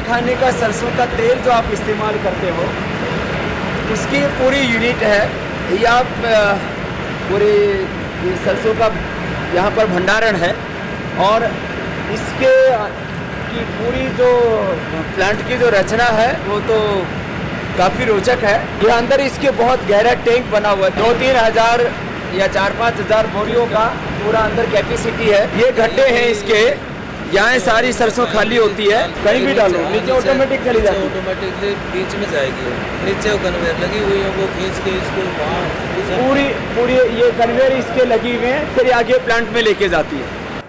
खाने का सरसों का तेल जो आप इस्तेमाल करते हो उसकी पूरी यूनिट है। ये आप पूरी सरसों का यहाँ पर भंडारण है और इसके की पूरी जो प्लांट की जो रचना है वो तो काफ़ी रोचक है। ये अंदर इसके बहुत गहरा टैंक बना हुआ है, 2-3 हज़ार या 4-5 हज़ार बोरियों का पूरा अंदर कैपेसिटी है। ये गड्ढे हैं इसके, यहाँ सारी सरसों खाली होती है, कहीं भी डालो नीचे ऑटोमेटिक चली जाती है, ऑटोमेटिकली बीच में जाएगी। नीचे वो कन्वेयर लगी हुई है, वो खींच के इसको वहाँ पूरी ये कन्वेयर इसके लगी हुए हैं, फिर आगे प्लांट में लेके जाती है।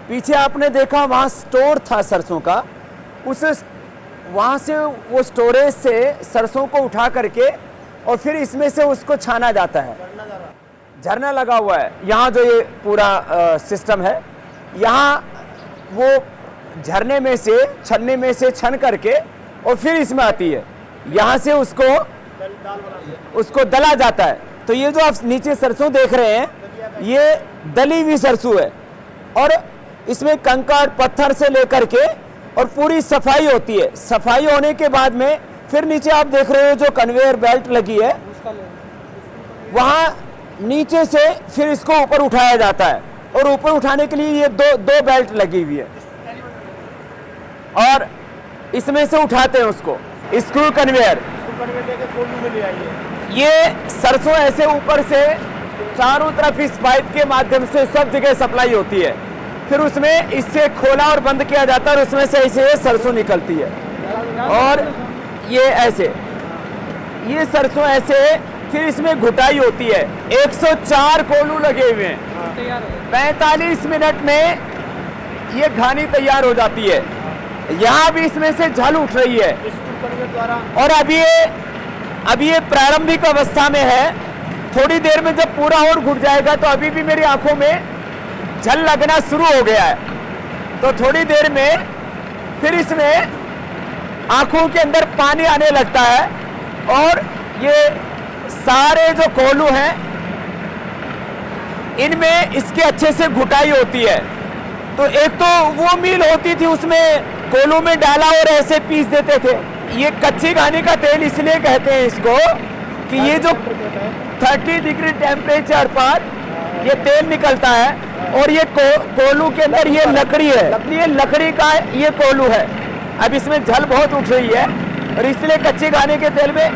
पीछे आपने देखा वहाँ स्टोर था सरसों का, उस वहाँ से वो स्टोरेज से सरसों को उठा करके और फिर इसमें से उसको छाना जाता है। झरना लगा हुआ है यहाँ, जो ये पूरा सिस्टम है, यहाँ वो झरने में से छन्ने में से छन करके और फिर इसमें आती है, यहाँ से उसको दला जाता है। तो ये जो आप नीचे सरसों देख रहे हैं ये दली हुई सरसों है और इसमें कंकड़ पत्थर से लेकर के और पूरी सफाई होती है। सफाई होने के बाद में फिर नीचे आप देख रहे हो जो कन्वेयर बेल्ट लगी है, वहाँ नीचे से फिर इसको ऊपर उठाया जाता है और ऊपर उठाने के लिए ये दो बेल्ट लगी हुई है और इसमें से उठाते हैं उसको स्क्रू कन्वेयर। ये सरसों ऐसे ऊपर से चारों तरफ इस पाइप के माध्यम से सब जगह सप्लाई होती है, फिर उसमें इससे खोला और बंद किया जाता है और उसमें से ऐसे सरसों निकलती है। और ये ऐसे ये सरसों ऐसे फिर इसमें घुटाई होती है। 104 कोलू लगे हुए हैं, 45 मिनट में ये घानी तैयार हो जाती है। यहाँ भी इसमें से झल उठ रही है और अभी ये प्रारंभिक अवस्था में है। थोड़ी देर में जब पूरा और घुट जाएगा तो अभी भी मेरी आंखों में झल लगना शुरू हो गया है, तो थोड़ी देर में फिर इसमें आंखों के अंदर पानी आने लगता है और ये सारे जो कोलू हैं इनमें इसके अच्छे से घुटाई होती है। तो एक तो वो मिल होती थी उसमें कोलू में डाला और ऐसे पीस देते थे। ये कच्ची घानी का तेल इसलिए कहते हैं इसको कि ये जो 30 डिग्री टेम्परेचर पर ये तेल निकलता है और ये कोलू के अंदर ये लकड़ी है, ये लकड़ी का ये कोलू है। अब इसमें झल बहुत उठ रही है और इसलिए कच्ची घानी के तेल में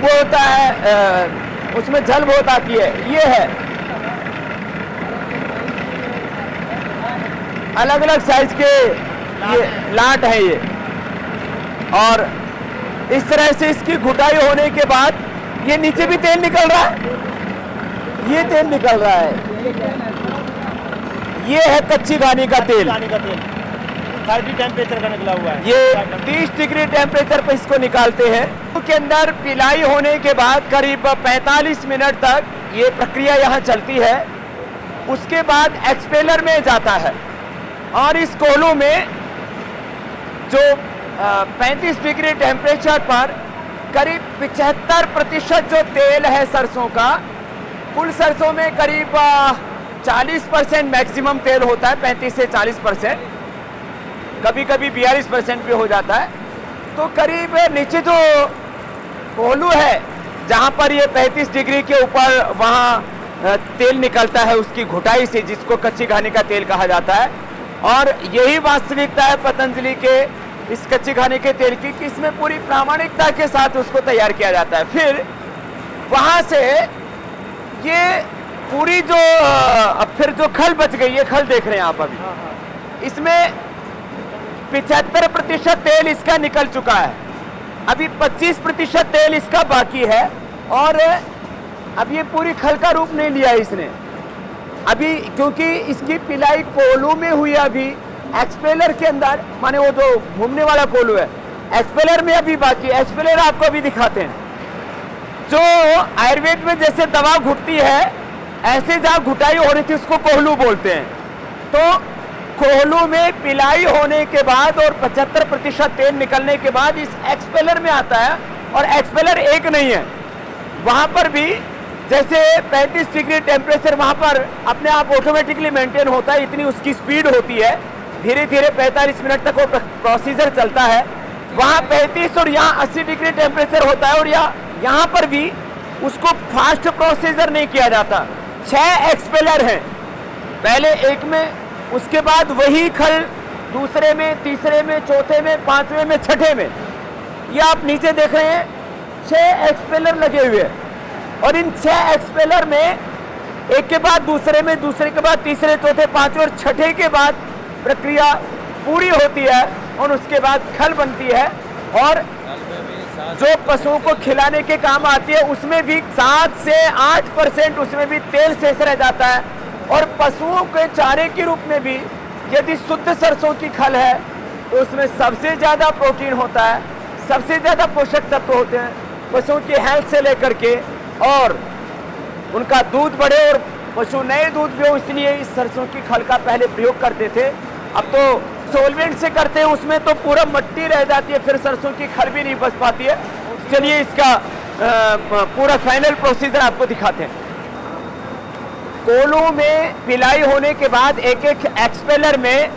वो होता है, उसमें झल बहुत आती है। ये है अलग अलग साइज के ये लाट है ये, और इस तरह से इसकी घुटाई होने के बाद ये नीचे भी तेल निकल रहा है, ये तेल निकल रहा है। ये है कच्ची घानी का तेल, 30 टेम्परेचर का निकला हुआ है। ये 30 डिग्री टेम्परेचर पर इसको निकालते हैं। के अंदर पिलाई होने के बाद करीब 45 मिनट तक ये प्रक्रिया यहाँ चलती है। उसके बाद एक्सपेलर में जाता है और इस कोलू में जो 35 डिग्री टेम्परेचर पर करीब 75% जो तेल है सरसों का, कुल सरसों में करीब 40% मैक्सिमम तेल होता है, 35 से 40%, कभी कभी 42% भी हो जाता है। तो करीब नीचे जो कोलू है जहाँ पर ये 35 डिग्री के ऊपर वहाँ तेल निकलता है उसकी घुटाई से, जिसको कच्ची घानी का तेल कहा जाता है। और यही वास्तविकता है पतंजलि के इस कच्ची घानी के तेल की कि इसमें पूरी प्रामाणिकता के साथ उसको तैयार किया जाता है। फिर वहाँ से ये पूरी जो अब फिर जो खल बच गई है, खल देख रहे हैं आप अभी, इसमें 75% तेल इसका निकल चुका है, अभी 25% तेल इसका बाकी है और अब ये पूरी खल का रूप नहीं लिया है इसने अभी, क्योंकि इसकी पिलाई कोलू में हुई है। अभी एक्सपेलर के अंदर, माने वो जो घूमने वाला कोलू है, एक्सपेलर में अभी बाकी है। एक्सपेलर आपको अभी दिखाते हैं। जो आयुर्वेद में जैसे दवा घुटती है, ऐसे जहाँ घुटाई हो रही थी उसको कोहलू बोलते हैं। तो कोहलू में पिलाई होने के बाद और 75% तेल निकलने के बाद इस एक्सपेलर में आता है। और एक्सपेलर एक नहीं है, वहाँ पर भी जैसे 35 डिग्री टेम्परेचर वहाँ पर अपने आप ऑटोमेटिकली मेंटेन होता है, इतनी उसकी स्पीड होती है। धीरे धीरे 45 मिनट तक वो प्रोसीजर चलता है। वहाँ 35 और यहाँ 80 डिग्री टेम्परेचर होता है, और यहाँ पर भी उसको फास्ट प्रोसीजर नहीं किया जाता। 6 एक्सपेलर हैं, पहले एक में, उसके बाद वही खल दूसरे में, तीसरे में, चौथे में, पांचवें में, छठे में। ये आप नीचे देख रहे हैं 6 एक्सपेलर लगे हुए हैं, और इन 6 एक्सपेलर में एक के बाद दूसरे में, दूसरे के बाद तीसरे, चौथे, पांचवें और छठे के बाद प्रक्रिया पूरी होती है, और उसके बाद खल बनती है। और जो पशुओं को खिलाने के काम आती है उसमें भी 7 से 8% उसमें भी तेल शेष रह जाता है। और पशुओं के चारे के रूप में भी यदि शुद्ध सरसों की खल है तो उसमें सबसे ज़्यादा प्रोटीन होता है, सबसे ज़्यादा पोषक तत्व होते हैं पशुओं की हेल्थ से लेकर के, और उनका दूध बढ़े और पशु नए दूध भी हो, इसलिए इस सरसों की खल का पहले प्रयोग करते थे। अब तो सोलवेंट से करते हैं, उसमें तो पूरा मिट्टी रह जाती है, फिर सरसों की खल भी नहीं बच पाती है। चलिए इसका पूरा फाइनल प्रोसीजर आपको दिखाते हैं। कोल्हू में पिलाई होने के बाद एक एक एक्सपेलर में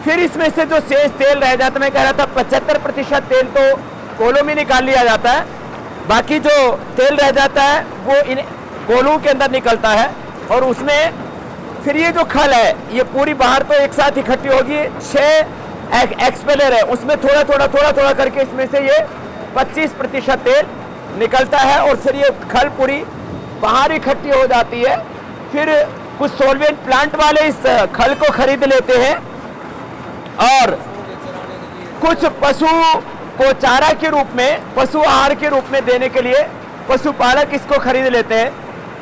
फिर इसमें से जो शेष तेल रह जाता है, मैं कह रहा था 75% तेल तो कोल्हू में निकाल लिया जाता है, बाकी जो तेल रह जाता है वो इन कोल्हू के अंदर निकलता है। और उसमें फिर ये जो खल है ये पूरी बाहर तो एक साथ इकट्ठी होगी। 6 एक्सपेलर है, उसमें थोड़ा थोड़ा करके इसमें से ये 25% तेल निकलता है, और फिर ये खल पूरी बाहर इकट्ठी हो जाती है। फिर कुछ सोलवेंट प्लांट वाले इस खल को खरीद लेते हैं, और कुछ पशु को चारा के रूप में, पशु आहार के रूप में देने के लिए पशुपालक इसको खरीद लेते हैं।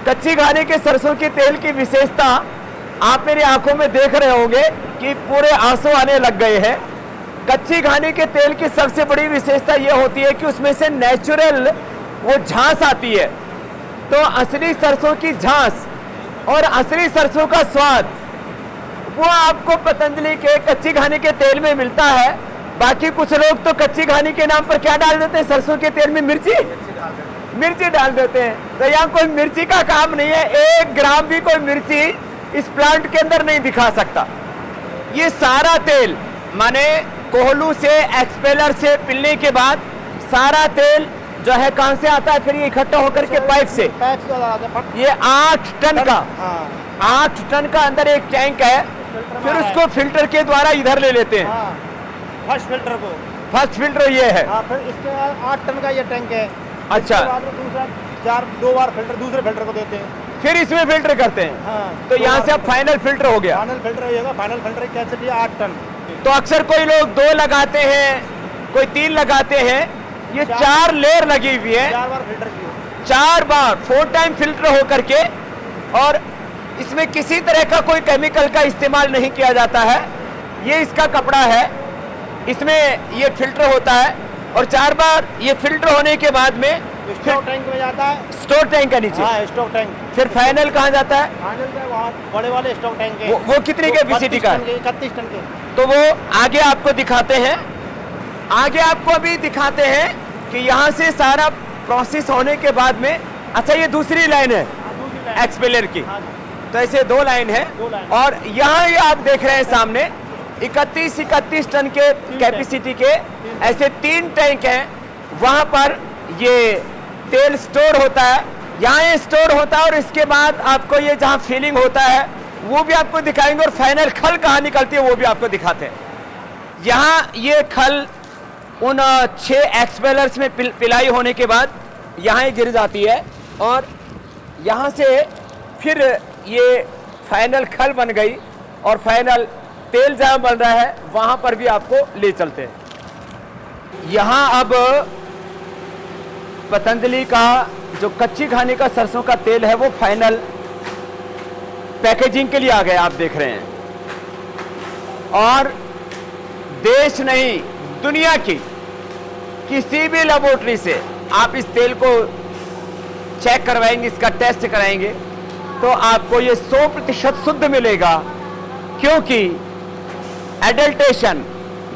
कच्ची घानी के सरसों के तेल की विशेषता आप मेरी आंखों में देख रहे होंगे कि पूरे आंसू आने लग गए हैं। कच्ची घानी के तेल की सबसे बड़ी विशेषता यह होती है कि उसमें से नेचुरल वो झांस आती है। तो असली सरसों की झांस और असली सरसों का स्वाद वो आपको पतंजलि के कच्ची घानी के तेल में मिलता है। बाकी कुछ लोग तो कच्ची घानी के नाम पर क्या डाल देते हैं, सरसों के तेल में मिर्ची डाल देते हैं। तो यहाँ कोई मिर्ची का काम नहीं है, 1 ग्राम भी कोई मिर्ची इस प्लांट के अंदर नहीं दिखा सकता। ये सारा तेल माने कोल्हू से, एक्सपेलर से पिलने के बाद सारा तेल जो है कहां से आता है, फिर ये इकट्ठा होकर के पाइप से ये 8 टन का 8 टन का अंदर एक टैंक है, फिर उसको फिल्टर के द्वारा इधर ले लेते हैं। फर्स्ट फिल्टर ये है। फिर इसके बाद 8 टन का ये टैंक है। अच्छा, दूसरा 2 बार फिल्टर दूसरे फिल्टर को देते हैं, फिर इसमें फिल्टर करते हैं। तो यहाँ से अब फाइनल फिल्टर हो गया। फाइनल फिल्टर होगा। फाइनल फिल्टर की कैपेसिटी 8 टन। तो अक्सर कोई लोग 2 लगाते हैं, कोई 3 लगाते हैं, ये 4 लेयर लगी हुई है। 4 बार फिल्टर किए, 4 बार 4 टाइम फिल्टर हो करके, और इसमें किसी तरह का कोई केमिकल का इस्तेमाल नहीं किया जाता है। ये इसका कपड़ा है, इसमें ये फिल्टर होता है, और 4 बार ये फिल्टर होने के बाद में स्टोर टैंक में जाता है। स्टोर टैंक के नीचे। हाँ, स्टोर टैंक। फिर फाइनल कहाँ जाता है? फाइनल का वहाँ बड़े वाले स्टोर टैंक है। वो कितनी कैपेसिटी का है? 31 टन के। तो वो आगे आपको दिखाते हैं। आगे आपको अभी दिखाते हैं कि यहाँ से सारा प्रोसेस होने के बाद में, अच्छा ये दूसरी लाइन है एक्सपेलर की। तो ऐसे 2 लाइन है, और यहाँ ये आप देख रहे हैं सामने 31 टन के कैपेसिटी के ऐसे 3 टैंक हैं। वहाँ पर ये तेल स्टोर होता है, यहाँ ये स्टोर होता है, और इसके बाद आपको ये जहाँ फिलिंग होता है वो भी आपको दिखाएंगे, और फाइनल खल कहाँ निकलती है वो भी आपको दिखाते हैं। यहाँ ये खल उन 6 एक्सपेलर्स में पिलाई होने के बाद यहाँ ही गिर जाती है, और यहाँ से फिर ये फाइनल खल बन गई, और फाइनल तेल जहाँ बन रहा है वहाँ पर भी आपको ले चलते हैं। यहाँ अब पतंजलि का जो कच्ची घानी का सरसों का तेल है वो फाइनल पैकेजिंग के लिए आ गया, आप देख रहे हैं। और देश नहीं, दुनिया की किसी भी लेबोरेटरी से आप इस तेल को चेक करवाएंगे, इसका टेस्ट कराएंगे, तो आपको ये 100% शुद्ध मिलेगा, क्योंकि एडल्टेशन,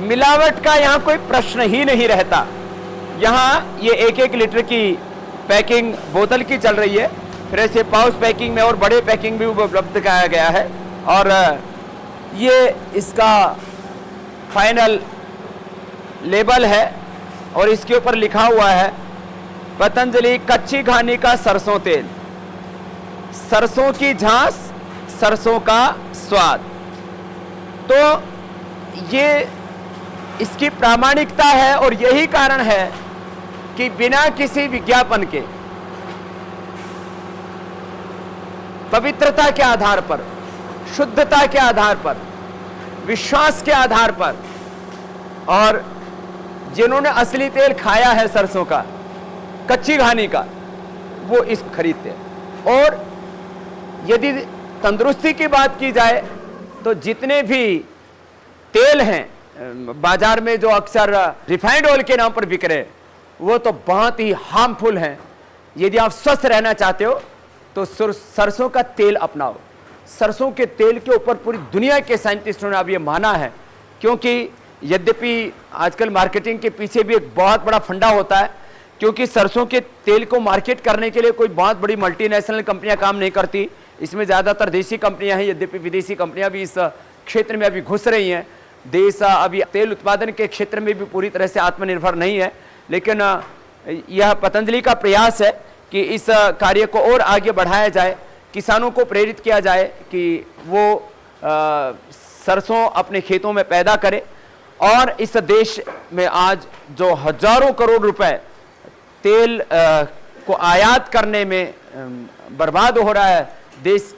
मिलावट का यहाँ कोई प्रश्न ही नहीं रहता। यहाँ ये 1-1 लीटर की पैकिंग बोतल की चल रही है, फिर ऐसे पाउच पैकिंग में और बड़े पैकिंग भी उपलब्ध कराया गया है। और ये इसका फाइनल लेबल है, और इसके ऊपर लिखा हुआ है पतंजलि कच्ची घानी का सरसों तेल, सरसों की झांस, सरसों का स्वाद। तो ये इसकी प्रामाणिकता है और यही कारण है कि बिना किसी विज्ञापन के, पवित्रता के आधार पर, शुद्धता के आधार पर, विश्वास के आधार पर, और जिन्होंने असली तेल खाया है सरसों का, कच्ची घानी का, वो इस खरीदते हैं। और यदि तंदुरुस्ती की बात की जाए तो जितने भी तेल हैं बाजार में जो अक्सर रिफाइंड ऑयल के नाम पर बिक रहे, वो तो बहुत ही हार्मफुल हैं। यदि आप स्वस्थ रहना चाहते हो तो सरसों का तेल अपनाओ। सरसों के तेल के ऊपर पूरी दुनिया के साइंटिस्टों ने अब ये माना है, क्योंकि यद्यपि आजकल मार्केटिंग के पीछे भी एक बहुत बड़ा फंडा होता है, क्योंकि सरसों के तेल को मार्केट करने के लिए कोई बहुत बड़ी मल्टीनेशनल कंपनियां काम नहीं करती, इसमें ज़्यादातर देसी कंपनियां हैं। यद्यपि विदेशी कंपनियां भी इस क्षेत्र में अभी घुस रही हैं। देश अभी तेल उत्पादन के क्षेत्र में भी पूरी तरह से आत्मनिर्भर नहीं है, लेकिन यह पतंजलि का प्रयास है कि इस कार्य को और आगे बढ़ाया जाए, किसानों को प्रेरित किया जाए कि वो सरसों अपने खेतों में पैदा करें। और इस देश में आज जो हजारों करोड़ रुपए तेल को आयात करने में बर्बाद हो रहा है, देश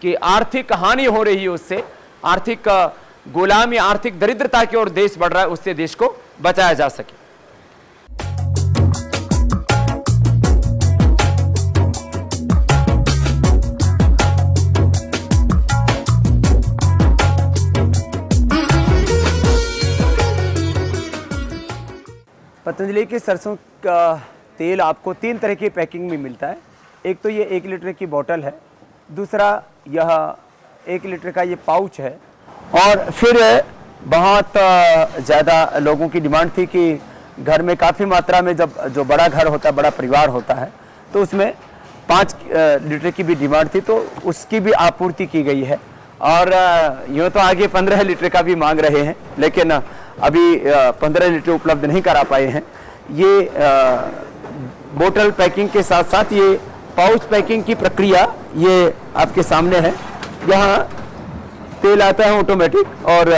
की आर्थिक हानि हो रही है, उससे आर्थिक गुलामी, आर्थिक दरिद्रता की ओर देश बढ़ रहा है, उससे देश को बचाया जा सके। पतंजलि के सरसों का तेल आपको 3 तरह की पैकिंग में मिलता है। एक तो ये 1 लीटर की बोतल है, दूसरा यह 1 लीटर का ये पाउच है, और फिर बहुत ज़्यादा लोगों की डिमांड थी कि घर में काफ़ी मात्रा में जब जो बड़ा घर होता है, बड़ा परिवार होता है, तो उसमें 5 लीटर की भी डिमांड थी, तो उसकी भी आपूर्ति की गई है। और यूँ तो आगे 15 लीटर का भी मांग रहे हैं, लेकिन अभी 15 लीटर उपलब्ध नहीं करा पाए हैं। ये बोतल पैकिंग के साथ साथ ये पाउच पैकिंग की प्रक्रिया ये आपके सामने है। यहाँ तेल आता है ऑटोमेटिक, और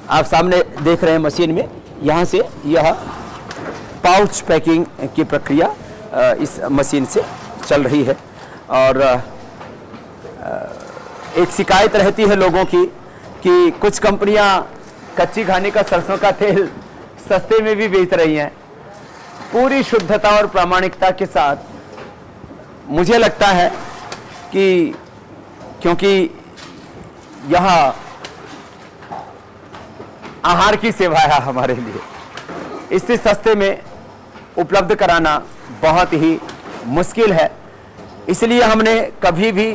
आप सामने देख रहे हैं मशीन में, यहाँ से यह पाउच पैकिंग की प्रक्रिया इस मशीन से चल रही है। और एक शिकायत रहती है लोगों की कि कुछ कंपनियां कच्ची घानी का सरसों का तेल सस्ते में भी बेच रही हैं। पूरी शुद्धता और प्रामाणिकता के साथ मुझे लगता है कि, क्योंकि यह आहार की सेवा है हमारे लिए, इससे सस्ते में उपलब्ध कराना बहुत ही मुश्किल है। इसलिए हमने कभी भी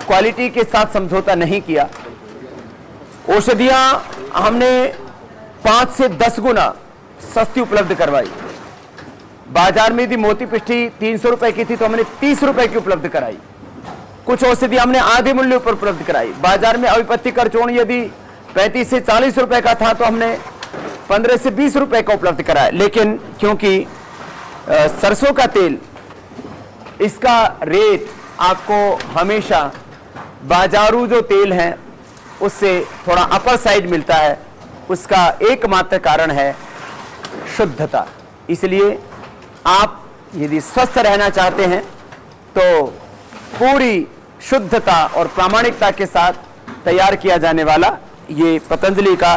क्वालिटी के साथ समझौता नहीं किया। औषधियाँ हमने 5 से 10 गुना सस्ती उपलब्ध करवाई। बाजार में यदि मोती पिष्ठी 300 रुपए की थी तो हमने 30 रुपए की उपलब्ध कराई। कुछ औषधि हमने आधे मूल्य पर उपलब्ध कराई। बाजार में अविपत्ति कर चूर्ण यदि 35 से 40 रुपए का था तो हमने 15 से 20 रुपए का उपलब्ध कराया। लेकिन क्योंकि सरसों का तेल, इसका रेट आपको हमेशा बाजारू जो तेल हैं उससे थोड़ा अपर साइड मिलता है। उसका एकमात्र कारण है शुद्धता। इसलिए आप यदि स्वस्थ रहना चाहते हैं तो पूरी शुद्धता और प्रामाणिकता के साथ तैयार किया जाने वाला ये पतंजलि का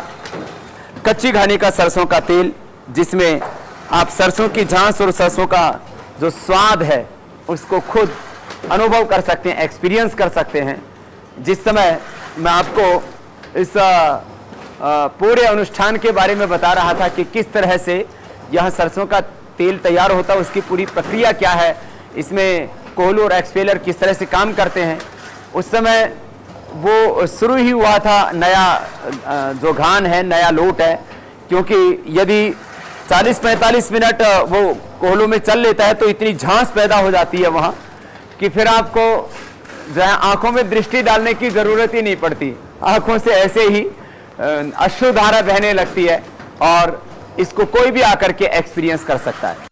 कच्ची घानी का सरसों का तेल, जिसमें आप सरसों की झांस और सरसों का जो स्वाद है उसको खुद अनुभव कर सकते हैं, एक्सपीरियंस कर सकते हैं। जिस समय मैं आपको इस पूरे अनुष्ठान के बारे में बता रहा था कि किस तरह से यह सरसों का तेल तैयार होता है, उसकी पूरी प्रक्रिया क्या है, इसमें कोहलू और एक्सपेलर किस तरह से काम करते हैं, उस समय वो शुरू ही हुआ था नया जो घान है, नया लोट है। क्योंकि यदि 40-45 मिनट वो कोहलू में चल लेता है तो इतनी झांस पैदा हो जाती है वहाँ कि फिर आपको जो है आंखों में दृष्टि डालने की ज़रूरत ही नहीं पड़ती। आंखों से ऐसे ही अश्रुधारा बहने लगती है और इसको कोई भी आकर के एक्सपीरियंस कर सकता है।